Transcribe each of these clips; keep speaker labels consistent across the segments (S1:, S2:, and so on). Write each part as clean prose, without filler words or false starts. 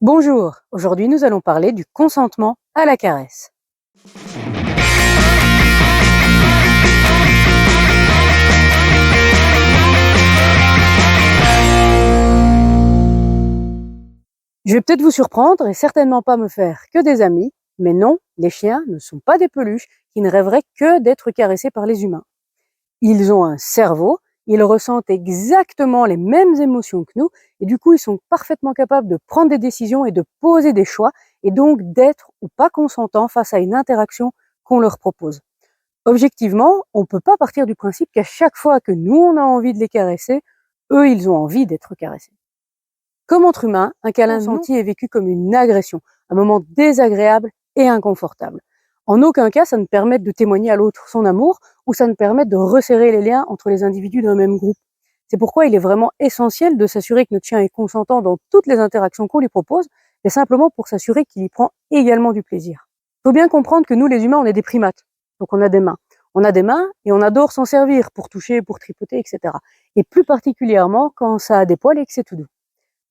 S1: Bonjour, aujourd'hui nous allons parler du consentement à la caresse. Je vais peut-être vous surprendre et certainement pas me faire que des amis, mais non, les chiens ne sont pas des peluches qui ne rêveraient que d'être caressés par les humains. Ils ont un cerveau, ils ressentent exactement les mêmes émotions que nous et du coup ils sont parfaitement capables de prendre des décisions et de poser des choix et donc d'être ou pas consentants face à une interaction qu'on leur propose. Objectivement, on ne peut pas partir du principe qu'à chaque fois que nous on a envie de les caresser, eux ils ont envie d'être caressés. Comme entre humains, un câlin consenti est vécu comme une agression, un moment désagréable et inconfortable. En aucun cas, ça ne permet de témoigner à l'autre son amour ou ça ne permet de resserrer les liens entre les individus d'un même groupe. C'est pourquoi il est vraiment essentiel de s'assurer que notre chien est consentant dans toutes les interactions qu'on lui propose, mais simplement pour s'assurer qu'il y prend également du plaisir. Il faut bien comprendre que nous, les humains, on est des primates, donc on a des mains. On a des mains et on adore s'en servir pour toucher, pour tripoter, etc. Et plus particulièrement quand ça a des poils et que c'est tout doux.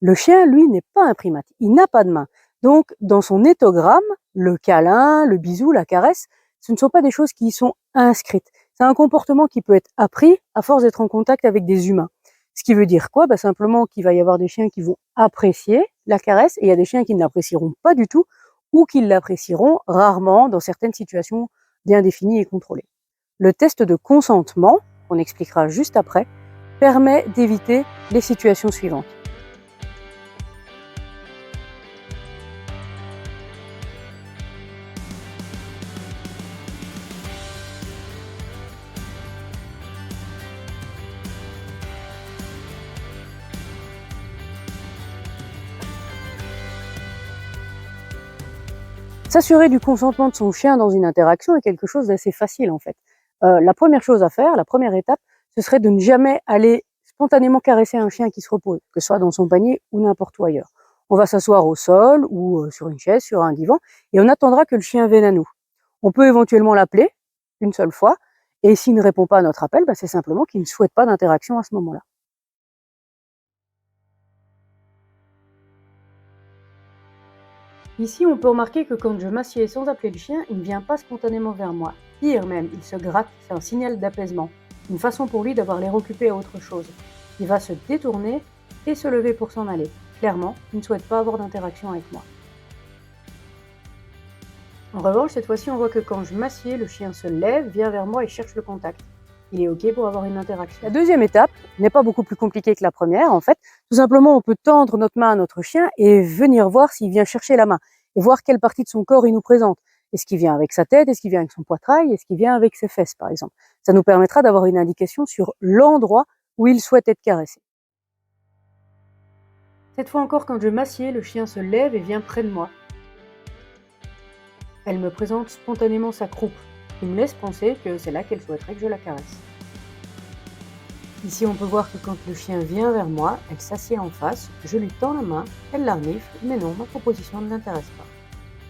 S1: Le chien, lui, n'est pas un primate, il n'a pas de main. Donc, dans son éthogramme, le câlin, le bisou, la caresse, ce ne sont pas des choses qui y sont inscrites. C'est un comportement qui peut être appris à force d'être en contact avec des humains. Ce qui veut dire quoi? Simplement qu'il va y avoir des chiens qui vont apprécier la caresse et il y a des chiens qui ne l'apprécieront pas du tout ou qui l'apprécieront rarement dans certaines situations bien définies et contrôlées. Le test de consentement, qu'on expliquera juste après, permet d'éviter les situations suivantes. S'assurer du consentement de son chien dans une interaction est quelque chose d'assez facile en fait. La première chose à faire, la première étape, ce serait de ne jamais aller spontanément caresser un chien qui se repose, que ce soit dans son panier ou n'importe où ailleurs. On va s'asseoir au sol ou sur une chaise, sur un divan, et on attendra que le chien vienne à nous. On peut éventuellement l'appeler une seule fois, et s'il ne répond pas à notre appel, c'est simplement qu'il ne souhaite pas d'interaction à ce moment-là. Ici, on peut remarquer que quand je m'assieds sans appeler le chien, il ne vient pas spontanément vers moi. Pire même, il se gratte, c'est un signal d'apaisement, une façon pour lui d'avoir l'air occupé à autre chose. Il va se détourner et se lever pour s'en aller. Clairement, il ne souhaite pas avoir d'interaction avec moi. En revanche, cette fois-ci, on voit que quand je m'assieds, le chien se lève, vient vers moi et cherche le contact. Il est OK pour avoir une interaction. La deuxième étape n'est pas beaucoup plus compliquée que la première, en fait. Tout simplement, on peut tendre notre main à notre chien et venir voir s'il vient chercher la main et voir quelle partie de son corps il nous présente. Est-ce qu'il vient avec sa tête? Est-ce qu'il vient avec son poitrail? Est-ce qu'il vient avec ses fesses, par exemple? Ça nous permettra d'avoir une indication sur l'endroit où il souhaite être caressé. Cette fois encore, quand je m'assieds, le chien se lève et vient près de moi. Elle me présente spontanément sa croupe, qui me laisse penser que c'est là qu'elle souhaiterait que je la caresse. Ici, on peut voir que quand le chien vient vers moi, elle s'assied en face, je lui tends la main, elle la renifle, mais non, ma proposition ne l'intéresse pas.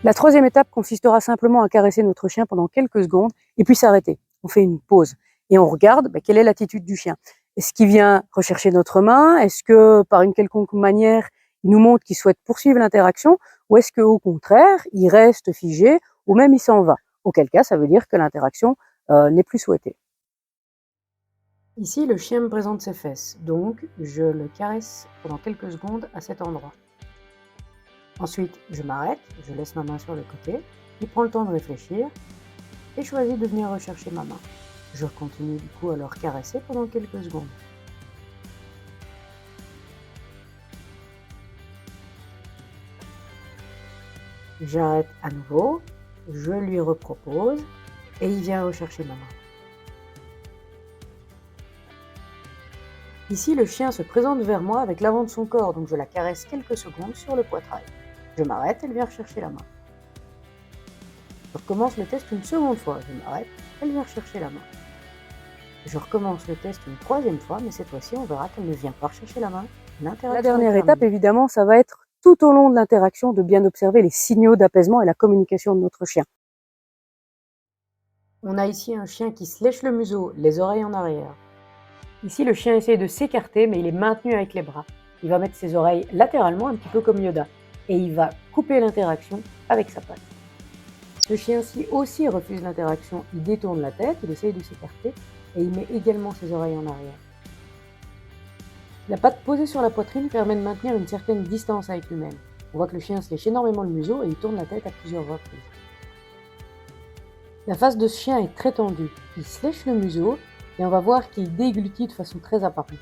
S1: La troisième étape consistera simplement à caresser notre chien pendant quelques secondes et puis s'arrêter. On fait une pause et on regarde quelle est l'attitude du chien. Est-ce qu'il vient rechercher notre main? Est-ce que par une quelconque manière, il nous montre qu'il souhaite poursuivre l'interaction? Ou est-ce qu'au contraire, il reste figé ou même il s'en va? Auquel cas, ça veut dire que l'interaction n'est plus souhaitée. Ici, le chien me présente ses fesses, donc je le caresse pendant quelques secondes à cet endroit. Ensuite, je m'arrête, je laisse ma main sur le côté, il prend le temps de réfléchir et choisit de venir rechercher ma main. Je continue du coup à le caresser pendant quelques secondes. J'arrête à nouveau, je lui repropose et il vient rechercher ma main. Ici, le chien se présente vers moi avec l'avant de son corps, donc je la caresse quelques secondes sur le poitrail. Je m'arrête, elle vient rechercher la main. Je recommence le test une seconde fois, je m'arrête, elle vient rechercher la main. Je recommence le test une troisième fois, mais cette fois-ci, on verra qu'elle ne vient pas rechercher la main. La dernière étape, évidemment, ça va être tout au long de l'interaction de bien observer les signaux d'apaisement et la communication de notre chien. On a ici un chien qui se lèche le museau, les oreilles en arrière. Ici, le chien essaye de s'écarter, mais il est maintenu avec les bras. Il va mettre ses oreilles latéralement, un petit peu comme Yoda. et il va couper l'interaction avec sa patte. Ce chien-ci aussi refuse l'interaction, il détourne la tête, il essaye de s'écarter et il met également ses oreilles en arrière. La patte posée sur la poitrine permet de maintenir une certaine distance avec lui-même. On voit que le chien se lèche énormément le museau et il tourne la tête à plusieurs reprises. La face de ce chien est très tendue, il se lèche le museau et on va voir qu'il déglutit de façon très apparente.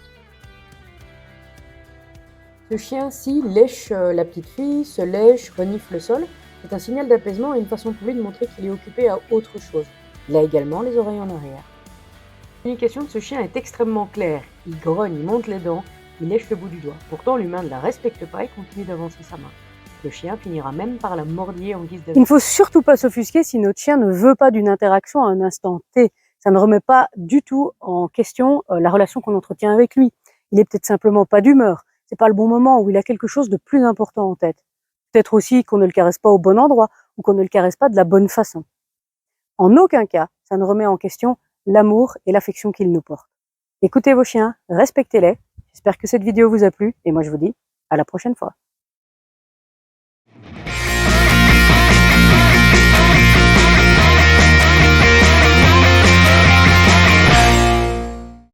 S1: Ce chien-ci lèche la petite fille, se lèche, renifle le sol. C'est un signal d'apaisement et une façon pour lui de montrer qu'il est occupé à autre chose. Il a également les oreilles en arrière. La communication de ce chien est extrêmement claire. Il grogne, il monte les dents, il lèche le bout du doigt. Pourtant, l'humain ne la respecte pas et continue d'avancer sa main. Le chien finira même par la mordiller en guise de... Il ne faut surtout pas s'offusquer si notre chien ne veut pas d'une interaction à un instant T. Ça ne remet pas du tout en question la relation qu'on entretient avec lui. Il est peut-être simplement pas d'humeur. C'est pas le bon moment, ou il a quelque chose de plus important en tête. Peut-être aussi qu'on ne le caresse pas au bon endroit ou qu'on ne le caresse pas de la bonne façon. En aucun cas, ça ne remet en question l'amour et l'affection qu'il nous porte. Écoutez vos chiens, respectez-les. J'espère que cette vidéo vous a plu et moi je vous dis à la prochaine fois.